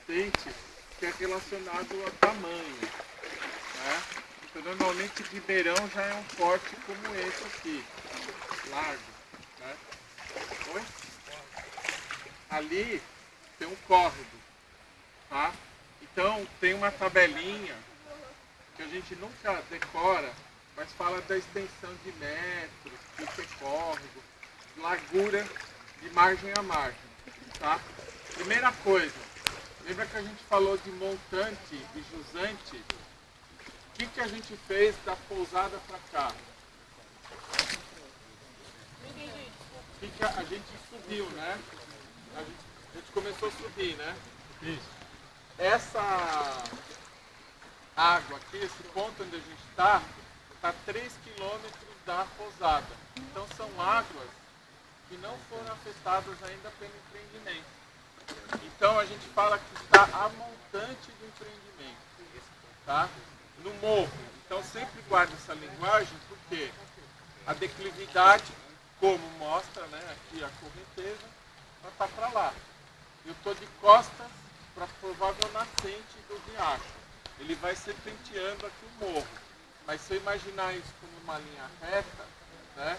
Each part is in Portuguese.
nascente que é relacionado ao tamanho, né? Então, normalmente ribeirão já é um corte como esse aqui, largo, né? Oi? Ali tem um córrego, tá? Então tem uma tabelinha que a gente nunca decora, mas fala da extensão de metros, que é córrego, largura de margem a margem, tá? Primeira coisa, lembra que a gente falou de montante e jusante? O que a gente fez da pousada para cá? A gente subiu, né? A gente começou a subir, né? Isso. Essa água aqui, esse ponto onde a gente está 3 quilômetros da pousada. Então são águas que não foram afetadas ainda pelo empreendimento. Então a gente fala que está a montante do empreendimento, tá? No morro. Então sempre guarda essa linguagem porque a declividade, como mostra, né, aqui a correnteza, ela está para lá. Eu estou de costas para a provável nascente do riacho. Ele vai serpenteando aqui o morro. Mas se eu imaginar isso como uma linha reta, né,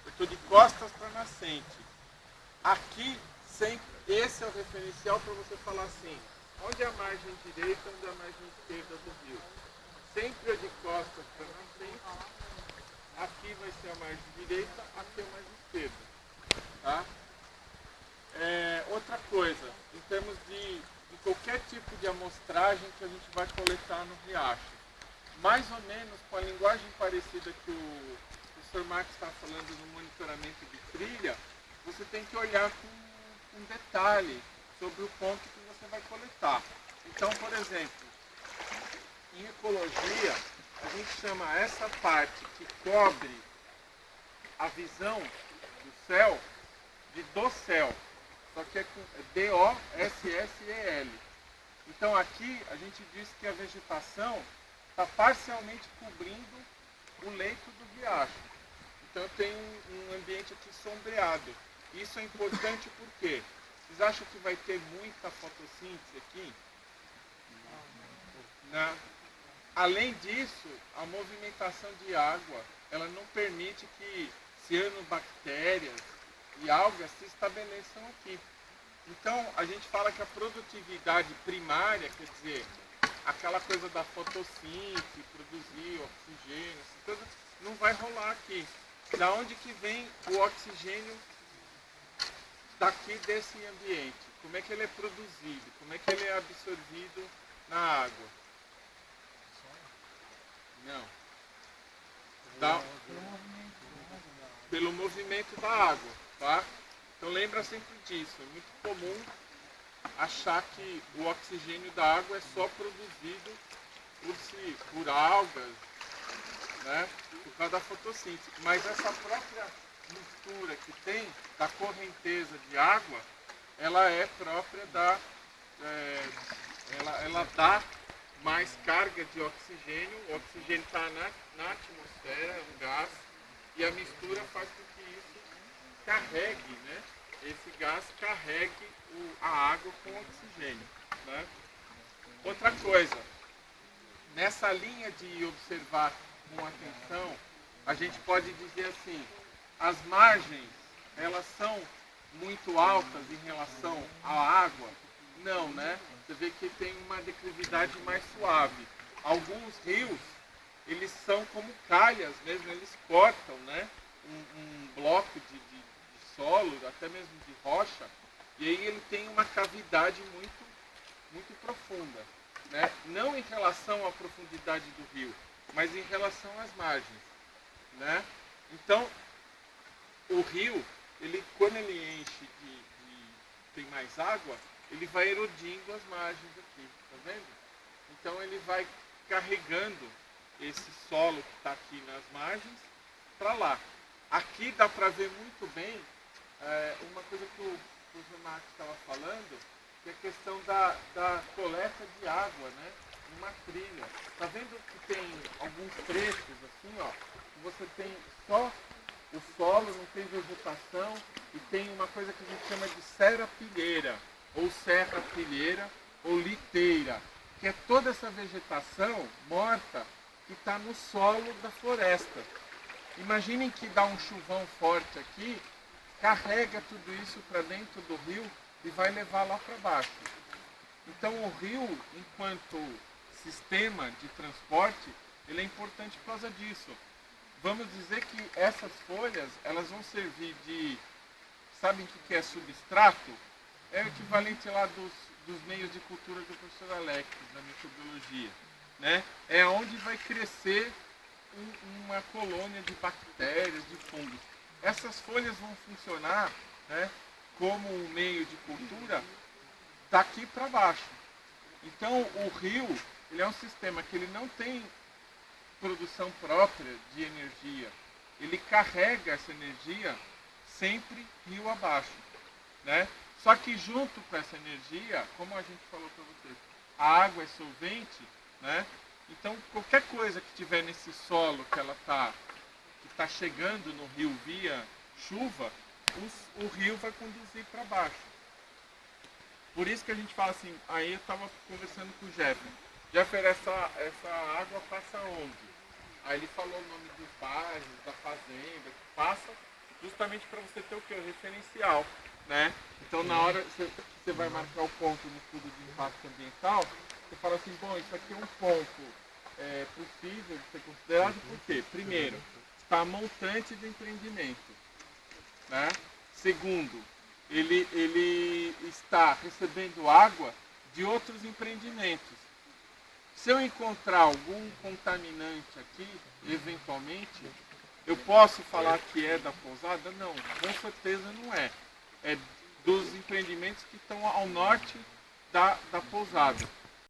eu estou de costas para a nascente. Aqui, sempre, esse é o referencial para você falar assim, onde é a margem direita, onde é a margem esquerda do rio. Sempre é de costas para a nascente. Aqui vai ser a margem direita, aqui é a margem esquerda. Tá? Outra coisa, em termos de qualquer tipo de amostragem que a gente vai coletar no riacho, mais ou menos com a linguagem parecida que o professor Marcos está falando no monitoramento de trilha, você tem que olhar com detalhe sobre o ponto que você vai coletar. Então, por exemplo, em ecologia, a gente chama essa parte que cobre a visão do céu de dossel, só que é com D-O-S-S-E-L. Então aqui a gente diz que a vegetação está parcialmente cobrindo o leito do riacho. Então eu tenho um ambiente aqui sombreado. Isso é importante porque vocês acham que vai ter muita fotossíntese aqui? Não. Além disso, a movimentação de água, ela não permite que cianobactérias e algas se estabeleçam aqui. Então, a gente fala que a produtividade primária, quer dizer, aquela coisa da fotossíntese, produzir oxigênio, essas coisas, não vai rolar aqui. Da onde que vem o oxigênio daqui desse ambiente? Como é que ele é produzido? Como é que ele é absorvido na água? Não. Pelo movimento da água, tá? Então lembra sempre disso. É muito comum achar que o oxigênio da água é só produzido por algas, né? Por causa da fotossíntese. Mas essa própria mistura que tem da correnteza de água, ela é própria ela dá mais carga de oxigênio. O oxigênio está na atmosfera, é um gás, e a mistura faz com que isso carregue, né? Esse gás carregue a água com oxigênio, né? Outra coisa, nessa linha de observar com atenção, a gente pode dizer assim, as margens, elas são muito altas em relação à água? Não, né? Você vê que tem uma declividade mais suave. Alguns rios, eles são como calhas mesmo, eles cortam, né? Um bloco de solo, até mesmo de rocha, e aí ele tem uma cavidade muito, muito profunda, né? Não em relação à profundidade do rio, mas em relação às margens, né? Então, o rio, quando ele enche tem mais água, ele vai erodindo as margens aqui, tá vendo? Então ele vai carregando esse solo que está aqui nas margens para lá. Aqui dá para ver muito bem uma coisa que o professor Marcos estava falando, que é a questão da coleta de água, né? Numa trilha. Tá vendo que tem alguns trechos assim, ó, que você tem só o solo, não tem vegetação, e tem uma coisa que a gente chama de serra-pilheira, ou serra-pilheira, ou liteira, que é toda essa vegetação morta que está no solo da floresta. Imaginem que dá um chuvão forte aqui, carrega tudo isso para dentro do rio e vai levar lá para baixo. Então o rio, enquanto sistema de transporte, ele é importante por causa disso. Vamos dizer que essas folhas, elas vão servir de, sabem o que é substrato? É o equivalente lá dos meios de cultura do professor Alex, da microbiologia. Né? É onde vai crescer uma colônia de bactérias, de fungos. Essas folhas vão funcionar, né, como um meio de cultura daqui para baixo. Então o rio, ele é um sistema que ele não tem produção própria de energia. Ele carrega essa energia sempre rio abaixo. Né? Só que junto com essa energia, como a gente falou para vocês, a água é solvente, né? Então qualquer coisa que tiver nesse solo que ela que está chegando no rio via chuva, o rio vai conduzir para baixo. Por isso que a gente fala assim, aí eu estava conversando com o Jeffer, essa água passa onde? Aí ele falou o nome dos bairros, da fazenda, que passa justamente para você ter o que? O referencial. Né? Então na hora que você vai marcar o ponto no estudo de impacto ambiental, você fala assim, bom, isso aqui é um ponto possível de ser considerado, por quê? Primeiro, está montante do empreendimento. Né? Segundo, ele está recebendo água de outros empreendimentos. Se eu encontrar algum contaminante aqui, eventualmente, eu posso falar que é da pousada? Não, com certeza não é. É dos empreendimentos que estão ao norte da pousada.